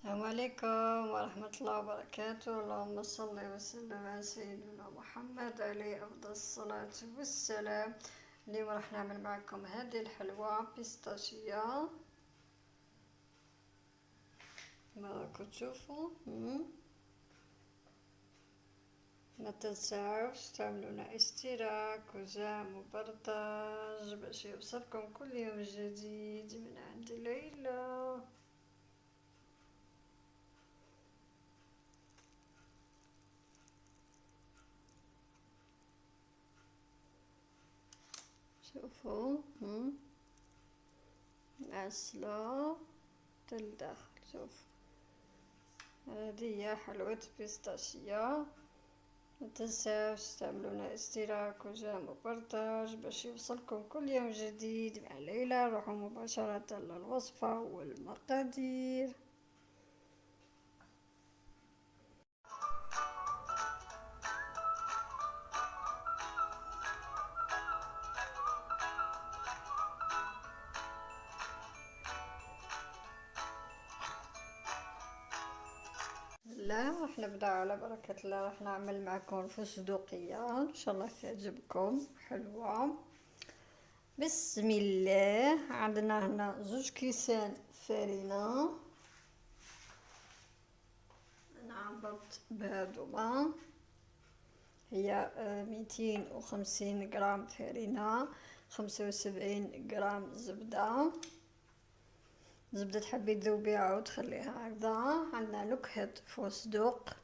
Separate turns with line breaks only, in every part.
السلام عليكم ورحمة الله وبركاته. اللهم صل وسلم على سيدنا محمد عليه أفضل الصلاة والسلام. اليوم راح نعمل معكم هذه الحلوى بيستاشية كما راكم تشوفوا. ما تنساوش تعملونا اشتراك وجام وبرتاج باش يوصلكم كل يوم جديد من عند ليلى. شوفوا عسلة الداخل. شوف هذه هي حلوة بيستاشية. متنساوش تعملونا اشتراك وجام وبرتاج باش يوصلكم كل يوم جديد مع ليلى. نروحوا مباشرة للوصفة والمقادير. لا راح نبدا على بركة الله. راح نعمل معكم فستقية ان شاء الله تعجبكم حلوة. بسم الله. عندنا هنا 2 كيسان فرينة نعبط بهذوما. هي 250 غرام فرينة، 75 غرام زبدة تحبي تذوبيها وتخليها هكذا. عندنا نكهة فستق،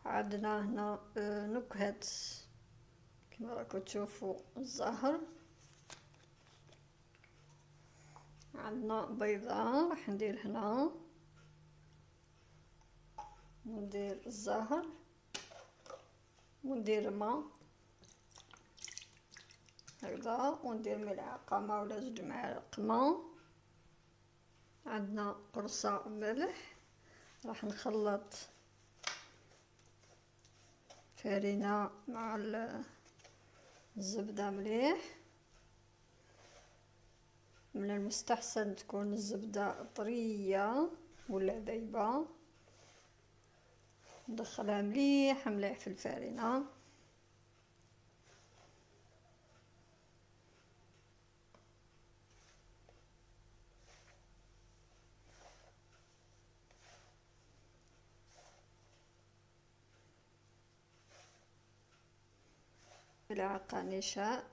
عندنا هنا نكهة كما راكم تشوفوا الزهر، عندنا بيضة راح ندير هنا، وندير الزهر وندير الماء هكذا، وندير ملعقة ما ولا 2 معالق ماء. عندنا قرصة ملح. راح نخلط فرينة مع الزبدة مليح. من المستحسن تكون الزبدة طرية ولا ذايبة. ندخلها مليح مليح في الفرينة. ملعقة نشاء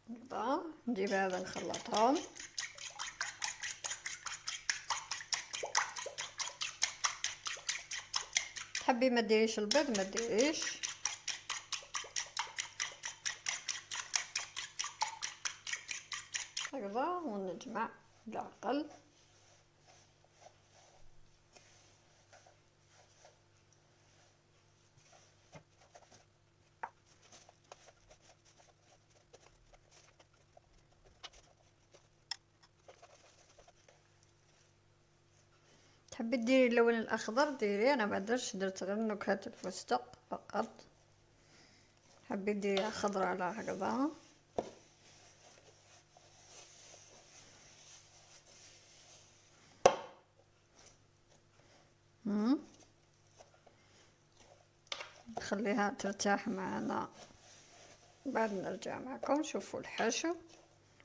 هكذا. نجيب هذا نخلطهم. تحبي ما ديريش البيض ما ديريش. هكذا ونجمع بالعقل. تحبي ديري اللون الاخضر ديري، انا ما درت غير نكهة الفستق فقط. حبي ديريها خضرا على هكذا. نخليها ترتاح معنا، بعد نرجع معكم. شوفوا الحشو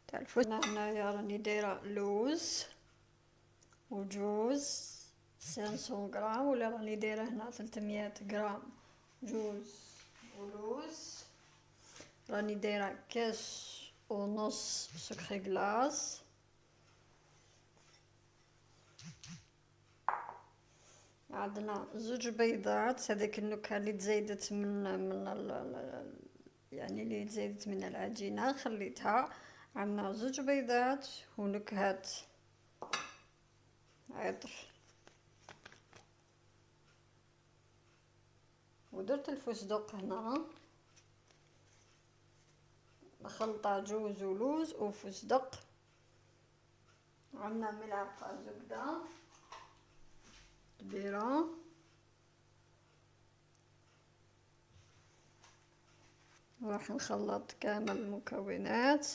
تاع الفستق. هنايا راني دايره لوز وجوز 500 غرام، ولا راني دايره هنا 300 غرام جوز ولوز. راني دايره كاس ونص سكر كلاص. عندنا 2 بيضات. هذيك النكهه اللي تزايدت يعني اللي تزايدت من العجينه خليتها. عندنا 2 بيضات ونكهه عطر. ودرت الفستق هنا مخلطة جوز ولوز وفستق. عندنا ملعقة زبدة كبيرة. راح نخلط كامل المكونات.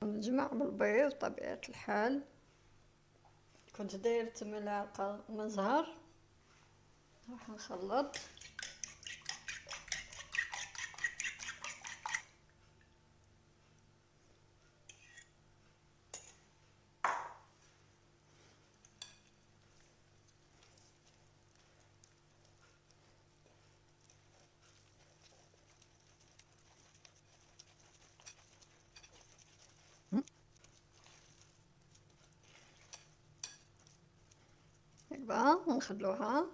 نجمع بالبيض طبيعة الحال. كنت دايرت ملعقة من زهر. راح نخلط. هكذا ونخلوها.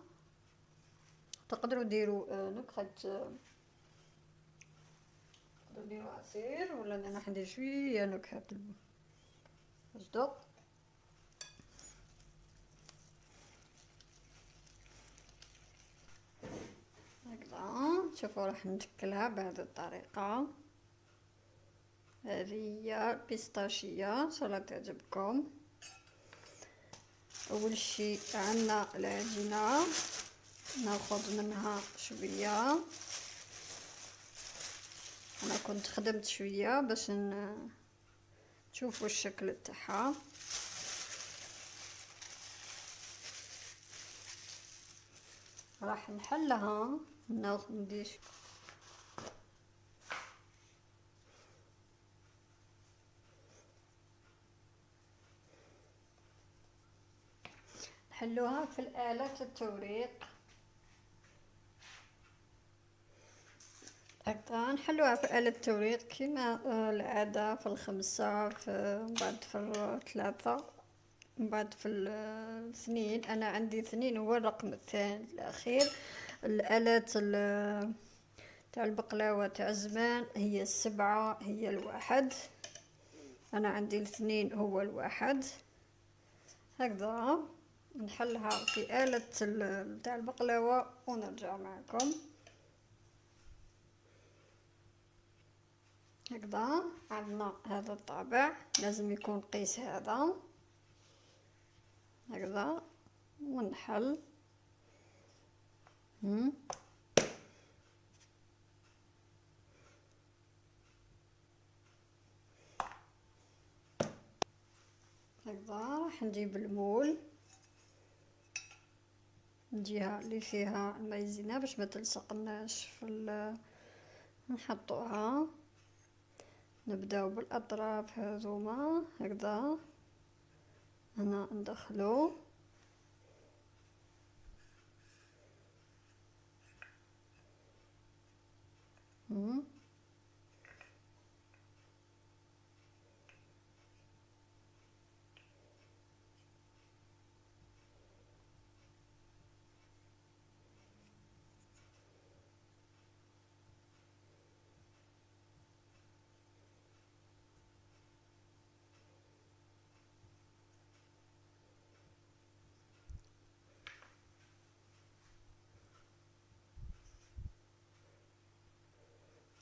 تقدروا ديروا نكهة، تقدروا ديروا عصير، ولا انا راح ندير شويه نكهة الفستق. هكذا شوفوا راح نشكلها بهذه الطريقة. هذه هي البيستاشية، ان شاء الله تعجبكم. اول شيء عندنا العجينة، ناخذ منها شويه. انا كنت خدمت شويه باش تشوفوا الشكل تاعها. راح نحلها، ندير نحلوها في الآلة التوريق. هكذا نحلوها في آلة التوريق كما العادة، في الخمسة، في بعد في الثلاثة، من بعد في الاثنين. انا عندي اثنين هو الرقم الثاني الاخير. الالات تاع البقلاوه تاع الزمان هي السبعة، هي الواحد. انا عندي الاثنين هو الواحد. هكذا نحلها في آلة تاع البقلاوه ونرجع معكم. هكذا عندنا هذا الطابع، لازم يكون قيس هذا. هكذا ونحل. هكذا راح نجيب المول، الجهة اللي فيها المايزينا باش ما تلصقناش في نحطوها. نبداو بالاطراف هذوما. هكذا هنا ندخلو.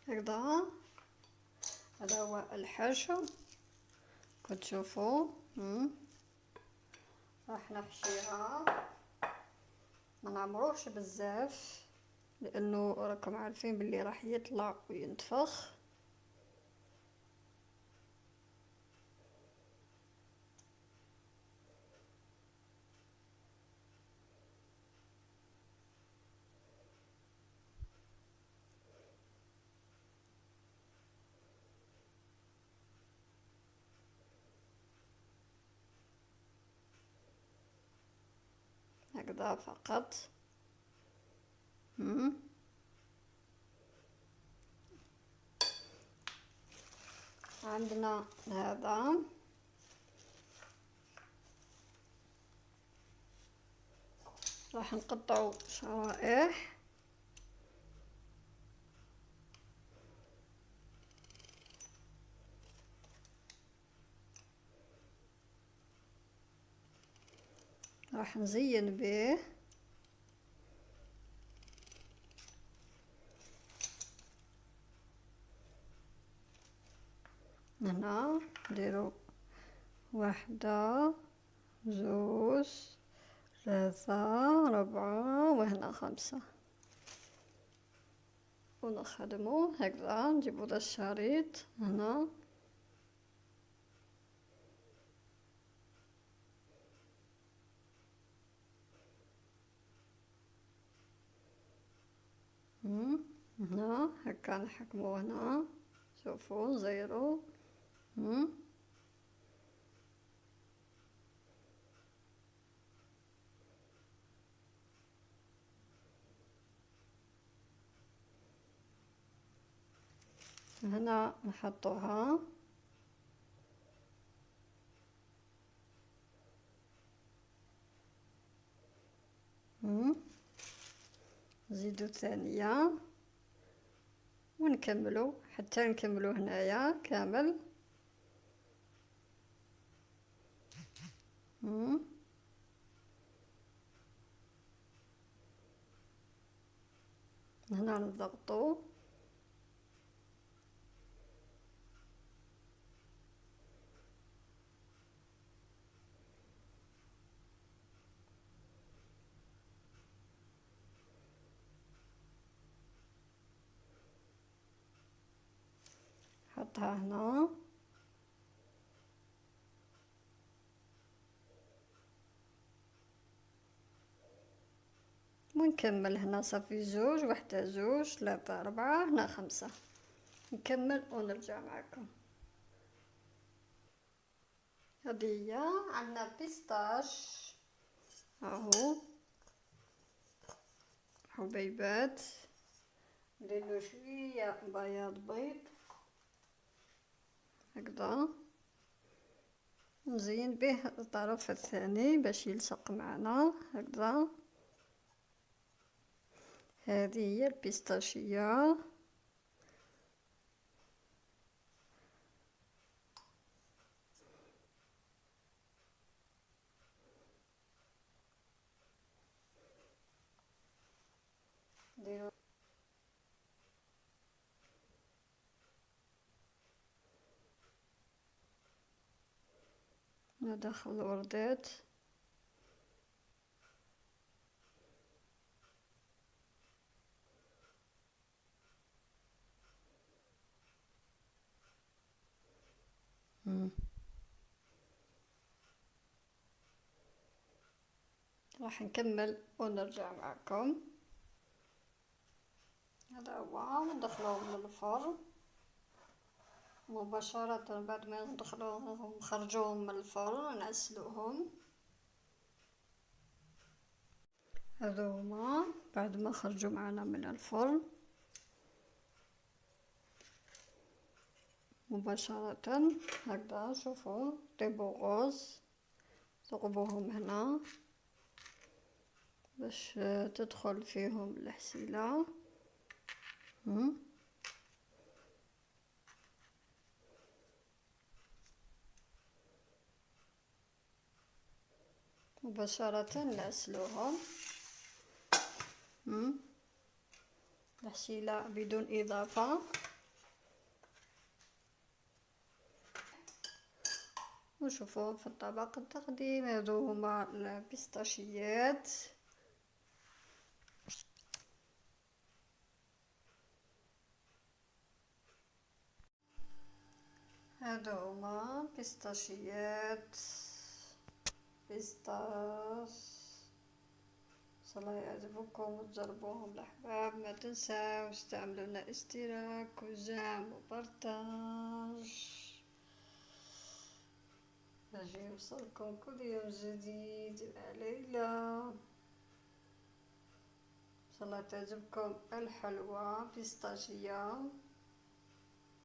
هكذا هذا هو الحشو كتشوفوا. راح نحشيها، ما نعمروش بزاف لانه راكم عارفين باللي راح يطلع وينتفخ. هكذا فقط. عندنا هذا راح نقطعو شرائح. راح نزين به. هنا نديرو واحدة، زوج، 3 4 وهنا 5. ونخدمو هكذا، نجيبو ذا الشريط هنا هنا هكا نحكمو هنا، شوفو زيرو. هنا نحطوها نزيدو ثانية ونكملو حتى نكملو هنايا كامل. هنا نضغطو حطها هنا ونكمل. هنا صافي زوج، وحدة زوج 3 4 هنا 5. نكمل ونرجع معكم. هذه هي عندنا بيستاش اهو، حبيبات نديرلو شوية بياض بيض هكذا، نزين به الطرف الثاني باش يلصق معنا هكذا. هذه هي البيستاشية. نديرو ندخل الوردات راح نكمل ونرجع معكم. هذا هو ندخلوهم للفرن مباشرة بعد ما ندخلوهم نخرجوهم من الفرن ونعسلوهم. هذو هما بعد ما خرجوا معنا من الفرن مباشرة هكذا. شوفوا طيبوا غوز، ثقبوهم هنا باش تدخل فيهم الحسيلة. مباشرة نغسلوهم. الحسيلة بدون إضافة. وشوفوا في الطبق التقديم هذو هما البيستاشيات. هذو هما بيستاشيات بيستاش. الله يعجبكم وتجربوهم الأحباب. ما تنساوش تعملوا لنا اشتراك وجيم وبرتاج باش يوصلكم كل يوم جديد مع ليلى. ان شاء الله تعجبكم الحلوى بيستاشية.